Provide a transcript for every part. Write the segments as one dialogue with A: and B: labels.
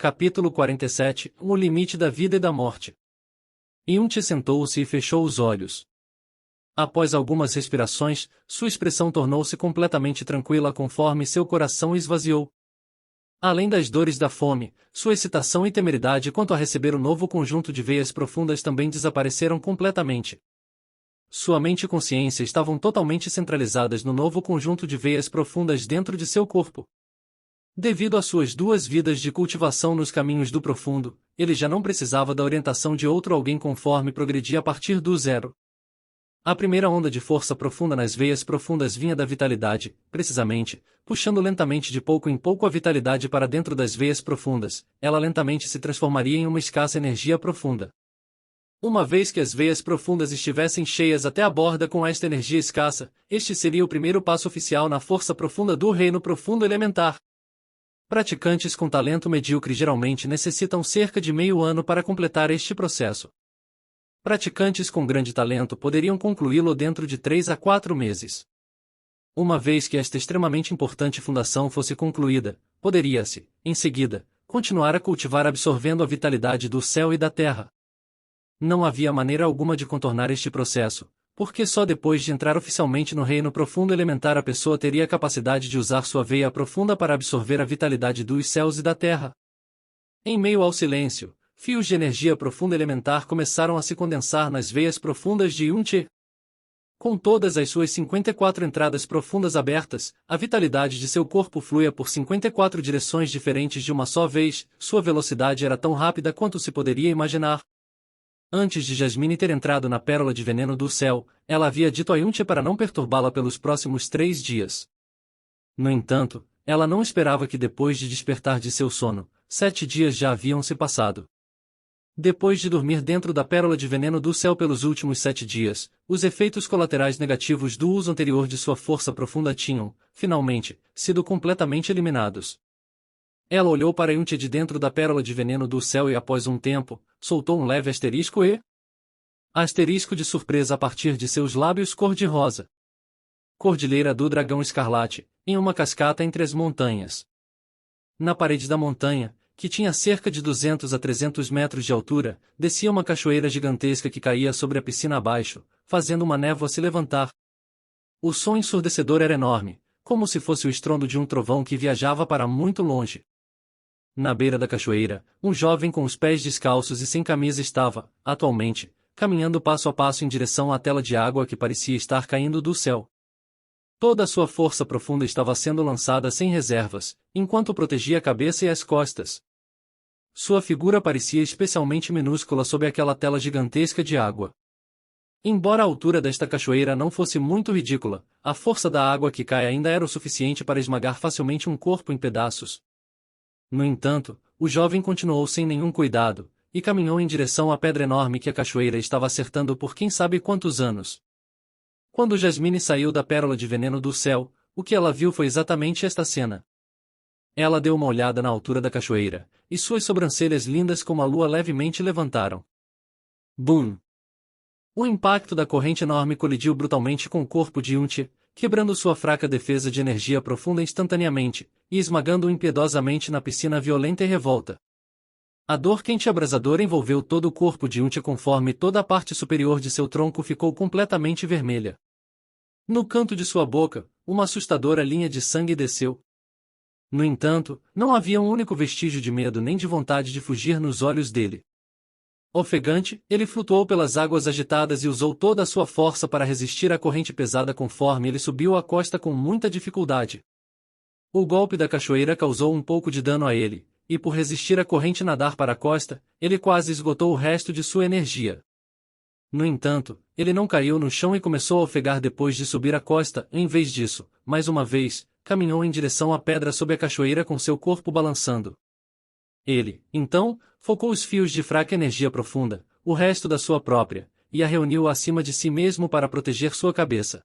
A: Capítulo 47 O limite da vida e da morte. Yunt sentou-se e fechou os olhos. Após algumas respirações, sua expressão tornou-se completamente tranquila conforme seu coração esvaziou. Além das dores da fome, sua excitação e temeridade quanto a receber o novo conjunto de veias profundas também desapareceram completamente. Sua mente e consciência estavam totalmente centralizadas no novo conjunto de veias profundas dentro de seu corpo. Devido às suas 2 vidas de cultivação nos caminhos do profundo, ele já não precisava da orientação de outro alguém conforme progredia a partir do zero. A primeira onda de força profunda nas veias profundas vinha da vitalidade, precisamente, puxando lentamente de pouco em pouco a vitalidade para dentro das veias profundas, ela lentamente se transformaria em uma escassa energia profunda. Uma vez que as veias profundas estivessem cheias até a borda com esta energia escassa, este seria o primeiro passo oficial na força profunda do reino profundo elementar. Praticantes com talento medíocre geralmente necessitam cerca de meio ano para completar este processo. Praticantes com grande talento poderiam concluí-lo dentro de 3 a 4 meses. Uma vez que esta extremamente importante fundação fosse concluída, poderia-se, em seguida, continuar a cultivar absorvendo a vitalidade do céu e da terra. Não havia maneira alguma de contornar este processo, porque só depois de entrar oficialmente no reino profundo elementar a pessoa teria a capacidade de usar sua veia profunda para absorver a vitalidade dos céus e da terra. Em meio ao silêncio, fios de energia profunda elementar começaram a se condensar nas veias profundas de Yunt. Com todas as suas 54 entradas profundas abertas, a vitalidade de seu corpo fluía por 54 direções diferentes de uma só vez, sua velocidade era tão rápida quanto se poderia imaginar. Antes de Jasmine ter entrado na pérola de veneno do céu, ela havia dito a Yunt para não perturbá-la pelos próximos 3 dias. No entanto, ela não esperava que depois de despertar de seu sono, 7 dias já haviam se passado. Depois de dormir dentro da pérola de veneno do céu pelos últimos 7 dias, os efeitos colaterais negativos do uso anterior de sua força profunda tinham, finalmente, sido completamente eliminados. Ela olhou para Yunt de dentro da pérola de veneno do céu e após um tempo, soltou um leve asterisco e... asterisco de surpresa a partir de seus lábios cor-de-rosa. Cordilheira do Dragão Escarlate, em uma cascata entre as montanhas. Na parede da montanha, que tinha cerca de 200 a 300 metros de altura, descia uma cachoeira gigantesca que caía sobre a piscina abaixo, fazendo uma névoa se levantar. O som ensurdecedor era enorme, como se fosse o estrondo de um trovão que viajava para muito longe. Na beira da cachoeira, um jovem com os pés descalços e sem camisa estava, atualmente, caminhando passo a passo em direção à tela de água que parecia estar caindo do céu. Toda a sua força profunda estava sendo lançada sem reservas, enquanto protegia a cabeça e as costas. Sua figura parecia especialmente minúscula sob aquela tela gigantesca de água. Embora a altura desta cachoeira não fosse muito ridícula, a força da água que cai ainda era o suficiente para esmagar facilmente um corpo em pedaços. No entanto, o jovem continuou sem nenhum cuidado, e caminhou em direção à pedra enorme que a cachoeira estava acertando por quem sabe quantos anos. Quando Jasmine saiu da pérola de veneno do céu, o que ela viu foi exatamente esta cena. Ela deu uma olhada na altura da cachoeira, e suas sobrancelhas lindas como a lua levemente levantaram. Bum! O impacto da corrente enorme colidiu brutalmente com o corpo de Yunt, quebrando sua fraca defesa de energia profunda instantaneamente, e esmagando-o impiedosamente na piscina violenta e revolta. A dor quente e abrasadora envolveu todo o corpo de Yunt conforme toda a parte superior de seu tronco ficou completamente vermelha. No canto de sua boca, uma assustadora linha de sangue desceu. No entanto, não havia um único vestígio de medo nem de vontade de fugir nos olhos dele. Ofegante, ele flutuou pelas águas agitadas e usou toda a sua força para resistir à corrente pesada conforme ele subiu a costa com muita dificuldade. O golpe da cachoeira causou um pouco de dano a ele, e por resistir à corrente nadar para a costa, ele quase esgotou o resto de sua energia. No entanto, ele não caiu no chão e começou a ofegar depois de subir a costa, em vez disso, mais uma vez, caminhou em direção à pedra sob a cachoeira com seu corpo balançando. Ele, então, focou os fios de fraca energia profunda, o resto da sua própria, e a reuniu acima de si mesmo para proteger sua cabeça.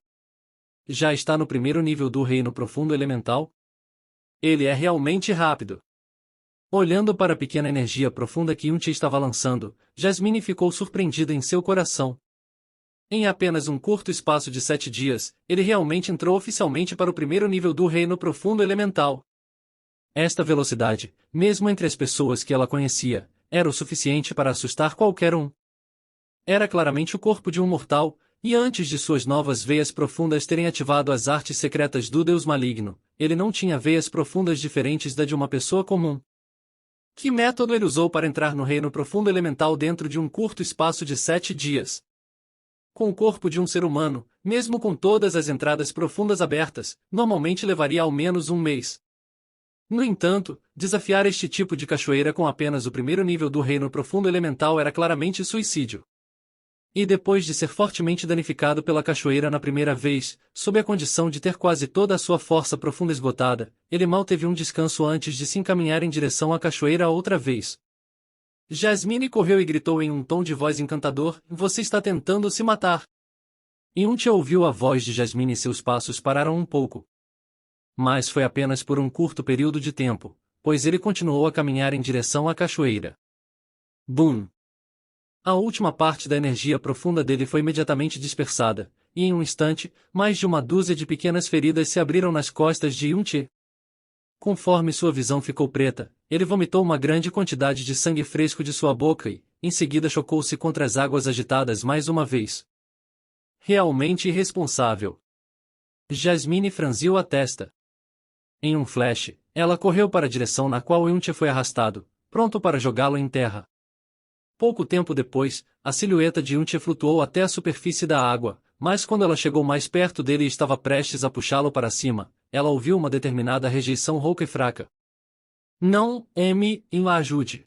A: Já está no primeiro nível do reino profundo elemental? Ele é realmente rápido. Olhando para a pequena energia profunda que Yunt estava lançando, Jasmine ficou surpreendida em seu coração. Em apenas um curto espaço de 7 dias, ele realmente entrou oficialmente para o primeiro nível do reino profundo elemental. Esta velocidade, mesmo entre as pessoas que ela conhecia, era o suficiente para assustar qualquer um. Era claramente o corpo de um mortal, e antes de suas novas veias profundas terem ativado as artes secretas do Deus maligno, ele não tinha veias profundas diferentes da de uma pessoa comum. Que método ele usou para entrar no reino profundo elemental dentro de um curto espaço de 7 dias? Com o corpo de um ser humano, mesmo com todas as entradas profundas abertas, normalmente levaria ao menos um mês. No entanto, desafiar este tipo de cachoeira com apenas o primeiro nível do reino profundo elemental era claramente suicídio. E depois de ser fortemente danificado pela cachoeira na primeira vez, sob a condição de ter quase toda a sua força profunda esgotada, ele mal teve um descanso antes de se encaminhar em direção à cachoeira outra vez. Jasmine correu e gritou em um tom de voz encantador: "Você está tentando se matar!" Yuntia ouviu a voz de Jasmine e seus passos pararam um pouco. Mas foi apenas por um curto período de tempo, pois ele continuou a caminhar em direção à cachoeira. Boom! A última parte da energia profunda dele foi imediatamente dispersada, e em um instante, mais de uma dúzia de pequenas feridas se abriram nas costas de Yuntia. Conforme sua visão ficou preta, ele vomitou uma grande quantidade de sangue fresco de sua boca e, em seguida, chocou-se contra as águas agitadas mais uma vez. Realmente irresponsável. Jasmine franziu a testa. Em um flash, ela correu para a direção na qual Yuntia foi arrastado, pronto para jogá-lo em terra. Pouco tempo depois, a silhueta de Yuntia flutuou até a superfície da água, mas quando ela chegou mais perto dele e estava prestes a puxá-lo para cima, ela ouviu uma determinada rejeição rouca e fraca. "Não, me ajude."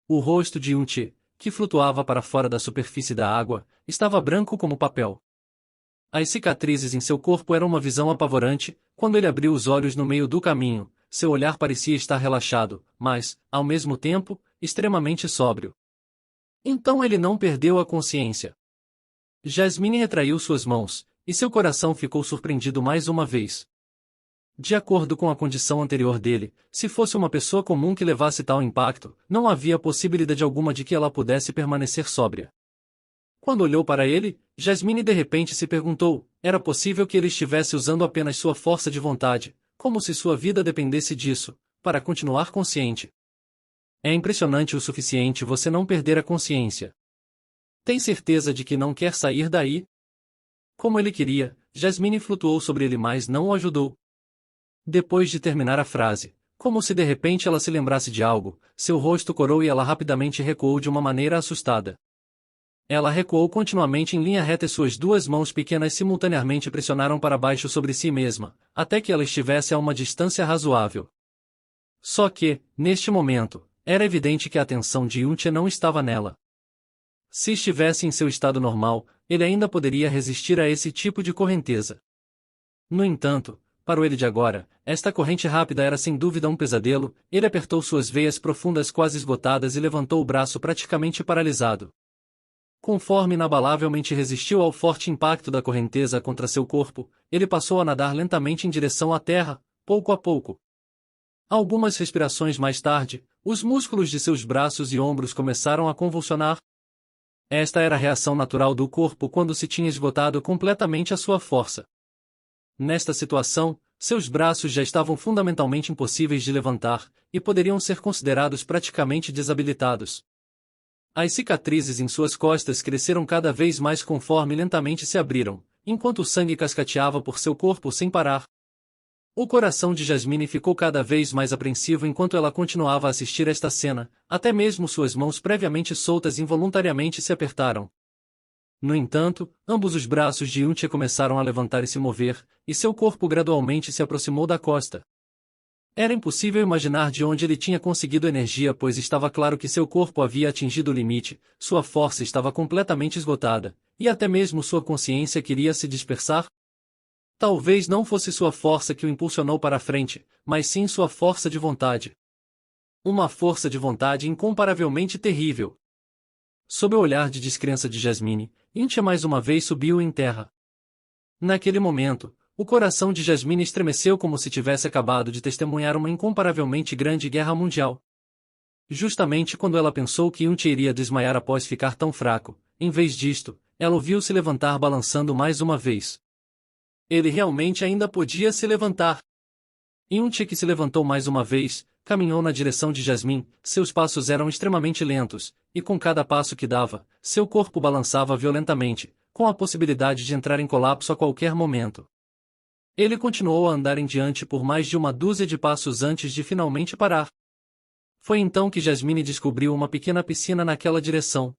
A: O rosto de Yuntia, que flutuava para fora da superfície da água, estava branco como papel. As cicatrizes em seu corpo eram uma visão apavorante. Quando ele abriu os olhos no meio do caminho, seu olhar parecia estar relaxado, mas, ao mesmo tempo, extremamente sóbrio. Então ele não perdeu a consciência. Jasmine retraiu suas mãos, e seu coração ficou surpreendido mais uma vez. De acordo com a condição anterior dele, se fosse uma pessoa comum que levasse tal impacto, não havia possibilidade alguma de que ela pudesse permanecer sóbria. Quando olhou para ele, Jasmine de repente se perguntou: era possível que ele estivesse usando apenas sua força de vontade, como se sua vida dependesse disso, para continuar consciente. É impressionante o suficiente você não perder a consciência. Tem certeza de que não quer sair daí? Como ele queria, Jasmine flutuou sobre ele, mas não o ajudou. Depois de terminar a frase, como se de repente ela se lembrasse de algo, seu rosto corou e ela rapidamente recuou de uma maneira assustada. Ela recuou continuamente em linha reta e suas duas mãos pequenas simultaneamente pressionaram para baixo sobre si mesma, até que ela estivesse a uma distância razoável. Só que, neste momento, era evidente que a atenção de Yuntia não estava nela. Se estivesse em seu estado normal, ele ainda poderia resistir a esse tipo de correnteza. No entanto, para ele de agora, esta corrente rápida era sem dúvida um pesadelo. Ele apertou suas veias profundas quase esgotadas e levantou o braço praticamente paralisado. Conforme inabalavelmente resistiu ao forte impacto da correnteza contra seu corpo, ele passou a nadar lentamente em direção à terra, pouco a pouco. Algumas respirações mais tarde, os músculos de seus braços e ombros começaram a convulsionar. Esta era a reação natural do corpo quando se tinha esgotado completamente a sua força. Nesta situação, seus braços já estavam fundamentalmente impossíveis de levantar, e poderiam ser considerados praticamente desabilitados. As cicatrizes em suas costas cresceram cada vez mais conforme lentamente se abriram, enquanto o sangue cascateava por seu corpo sem parar. O coração de Jasmine ficou cada vez mais apreensivo enquanto ela continuava a assistir esta cena, até mesmo suas mãos previamente soltas involuntariamente se apertaram. No entanto, ambos os braços de Yuntia começaram a levantar e se mover, e seu corpo gradualmente se aproximou da costa. Era impossível imaginar de onde ele tinha conseguido energia, pois estava claro que seu corpo havia atingido o limite, sua força estava completamente esgotada, e até mesmo sua consciência queria se dispersar. Talvez não fosse sua força que o impulsionou para a frente, mas sim sua força de vontade. Uma força de vontade incomparavelmente terrível. Sob o olhar de descrença de Jasmine, Yuntia mais uma vez subiu em terra. Naquele momento, o coração de Jasmine estremeceu como se tivesse acabado de testemunhar uma incomparavelmente grande guerra mundial. Justamente quando ela pensou que Yuntia iria desmaiar após ficar tão fraco, em vez disto, ela o viu se levantar balançando mais uma vez. Ele realmente ainda podia se levantar. Yuntia, que se levantou mais uma vez, caminhou na direção de Jasmine. Seus passos eram extremamente lentos, e com cada passo que dava, seu corpo balançava violentamente, com a possibilidade de entrar em colapso a qualquer momento. Ele continuou a andar em diante por mais de uma dúzia de passos antes de finalmente parar. Foi então que Jasmine descobriu uma pequena piscina naquela direção.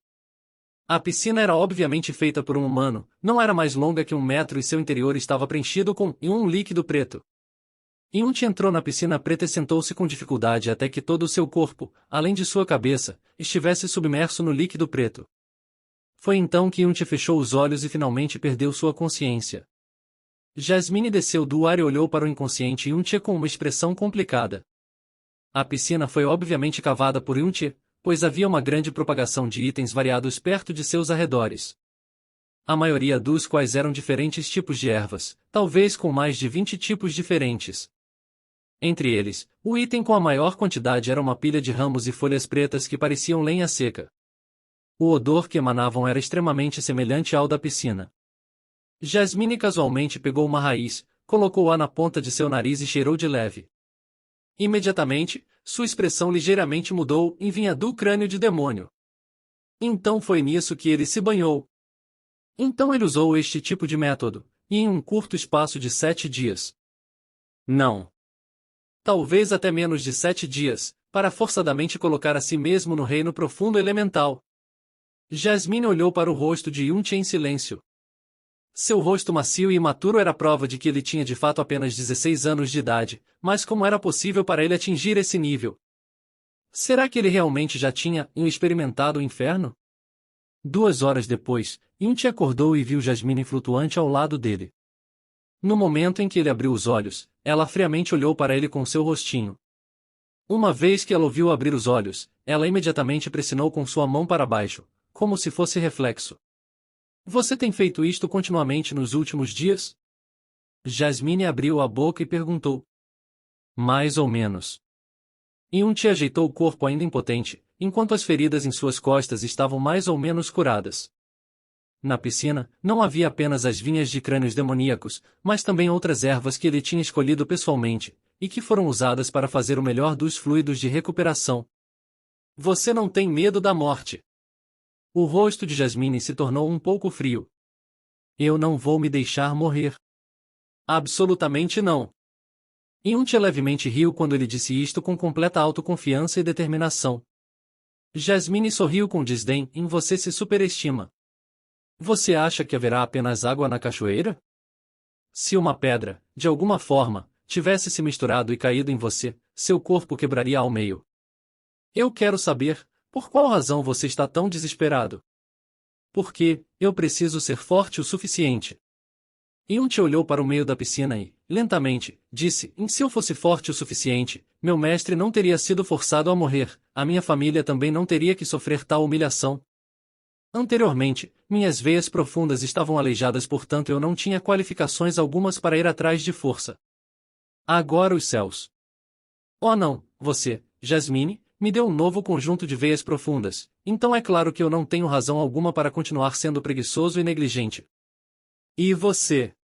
A: A piscina era obviamente feita por um humano, não era mais longa que 1 metro e seu interior estava preenchido com um líquido preto. Yunti entrou na piscina preta e sentou-se com dificuldade até que todo o seu corpo, além de sua cabeça, estivesse submerso no líquido preto. Foi então que Yunti fechou os olhos e finalmente perdeu sua consciência. Jasmine desceu do ar e olhou para o inconsciente Yunti com uma expressão complicada. A piscina foi obviamente cavada por Yunti, pois havia uma grande propagação de itens variados perto de seus arredores. A maioria dos quais eram diferentes tipos de ervas, talvez com mais de 20 tipos diferentes. Entre eles, o item com a maior quantidade era uma pilha de ramos e folhas pretas que pareciam lenha seca. O odor que emanavam era extremamente semelhante ao da piscina. Jasmine casualmente pegou uma raiz, colocou-a na ponta de seu nariz e cheirou de leve. Imediatamente, sua expressão ligeiramente mudou e vinha do crânio de demônio. Então foi nisso que ele se banhou. Então ele usou este tipo de método, e em um curto espaço de 7 dias. Não. Talvez até menos de 7 dias, para forçadamente colocar a si mesmo no reino profundo elemental. Jasmine olhou para o rosto de Yunti em silêncio. Seu rosto macio e imaturo era prova de que ele tinha de fato apenas 16 anos de idade, mas como era possível para ele atingir esse nível? Será que ele realmente já tinha experimentado o inferno? 2 horas depois, Yunti acordou e viu Jasmine flutuante ao lado dele. No momento em que ele abriu os olhos, ela friamente olhou para ele com seu rostinho. Uma vez que ela o viu abrir os olhos, ela imediatamente pressionou com sua mão para baixo, como se fosse reflexo. Você tem feito isto continuamente nos últimos dias? Jasmine abriu a boca e perguntou. Mais ou menos. Yunti ajeitou o corpo ainda impotente, enquanto as feridas em suas costas estavam mais ou menos curadas. Na piscina, não havia apenas as vinhas de crânios demoníacos, mas também outras ervas que ele tinha escolhido pessoalmente, e que foram usadas para fazer o melhor dos fluidos de recuperação. Você não tem medo da morte? O rosto de Jasmine se tornou um pouco frio. Eu não vou me deixar morrer. Absolutamente não. Yunti levemente riu quando ele disse isto com completa autoconfiança e determinação. Jasmine sorriu com desdém. Você se superestima. Você acha que haverá apenas água na cachoeira? Se uma pedra, de alguma forma, tivesse se misturado e caído em você, seu corpo quebraria ao meio. Eu quero saber, por qual razão você está tão desesperado? Porque, eu preciso ser forte o suficiente. Yunti olhou para o meio da piscina e, lentamente, disse, se eu fosse forte o suficiente, meu mestre não teria sido forçado a morrer, a minha família também não teria que sofrer tal humilhação. Anteriormente, minhas veias profundas estavam aleijadas, portanto eu não tinha qualificações algumas para ir atrás de força. Agora os céus. Oh não, você, Jasmine, me deu um novo conjunto de veias profundas, então é claro que eu não tenho razão alguma para continuar sendo preguiçoso e negligente. E você?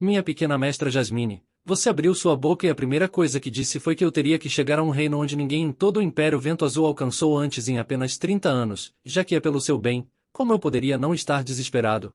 A: Minha pequena mestra Jasmine, você abriu sua boca e a primeira coisa que disse foi que eu teria que chegar a um reino onde ninguém em todo o Império Vento Azul alcançou antes em apenas 30 anos, já que é pelo seu bem, como eu poderia não estar desesperado?